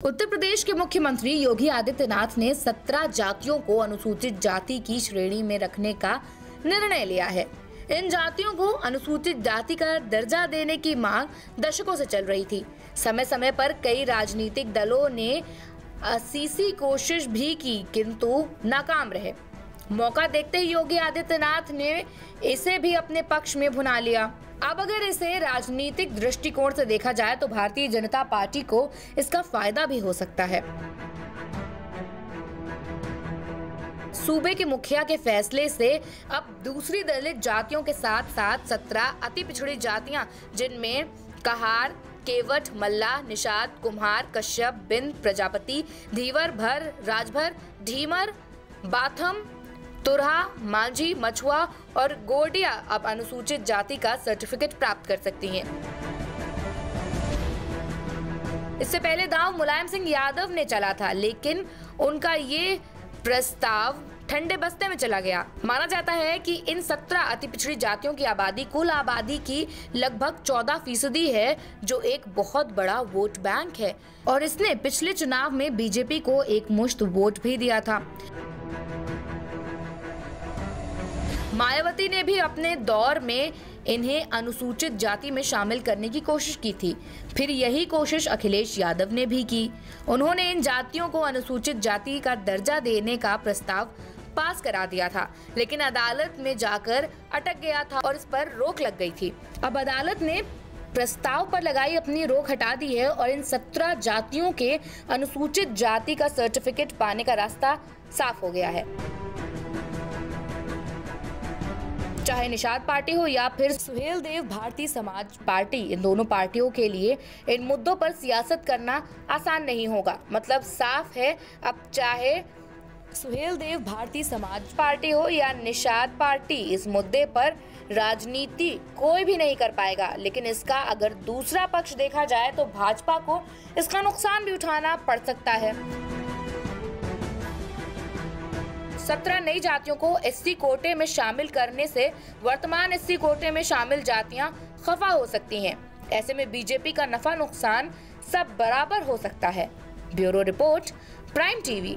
उत्तर प्रदेश के मुख्यमंत्री योगी आदित्यनाथ ने 17 जातियों को अनुसूचित जाति की श्रेणी में रखने का निर्णय लिया है। इन जातियों को अनुसूचित जाति का दर्जा देने की मांग दशकों से चल रही थी। समय समय पर कई राजनीतिक दलों ने असीसी कोशिश भी की, किंतु नाकाम रहे। मौका देखते ही योगी आदित्यनाथ ने इसे भी अपने पक्ष में भुना लिया। अब अगर इसे राजनीतिक दृष्टिकोण से देखा जाए तो भारतीय जनता पार्टी को इसका फायदा भी हो सकता है। सूबे के मुखिया के फैसले से अब दूसरी दलित जातियों के साथ साथ 17 अति पिछड़ी जातियां, जिनमें कहार, केवट, मल्ला, निषाद, कुम्हार, कश्यप, बिंद, प्रजापति, धीवर, भर, राजभर, ढीमर, बाथम, तुरहा, मांझी, मछुआ और गोडिया अब अनुसूचित जाति का सर्टिफिकेट प्राप्त कर सकती हैं। इससे पहले दांव मुलायम सिंह यादव ने चला था, लेकिन उनका ये प्रस्ताव ठंडे बस्ते में चला गया। माना जाता है कि इन 17 अति पिछड़ी जातियों की आबादी कुल आबादी की लगभग 14% है, जो एक बहुत बड़ा वोट बैंक है और इसने पिछले चुनाव में बीजेपी को एक मुश्त वोट भी दिया था। मायावती ने भी अपने दौर में इन्हें अनुसूचित जाति में शामिल करने की कोशिश की थी। फिर यही कोशिश अखिलेश यादव ने भी की। उन्होंने इन जातियों को अनुसूचित जाति का दर्जा देने का प्रस्ताव पास करा दिया था, लेकिन अदालत में जाकर अटक गया था और इस पर रोक लग गई थी। अब अदालत ने प्रस्ताव पर लगाई अपनी रोक हटा दी है और इन 17 जातियों के अनुसूचित जाति का सर्टिफिकेट पाने का रास्ता साफ हो गया है। चाहे निषाद पार्टी हो या फिर सुहेलदेव भारतीय समाज पार्टी, इन दोनों पार्टियों के लिए इन मुद्दों पर सियासत करना आसान नहीं होगा। मतलब साफ है, अब चाहे सुहेलदेव भारतीय समाज पार्टी हो या निषाद पार्टी, इस मुद्दे पर राजनीति कोई भी नहीं कर पाएगा। लेकिन इसका अगर दूसरा पक्ष देखा जाए तो भाजपा को इसका नुकसान भी उठाना पड़ सकता है। 17 नई जातियों को एससी कोटे में शामिल करने से वर्तमान एससी कोटे में शामिल जातियां खफा हो सकती हैं। ऐसे में बीजेपी का नफा नुकसान सब बराबर हो सकता है। Bureau report, prime TV.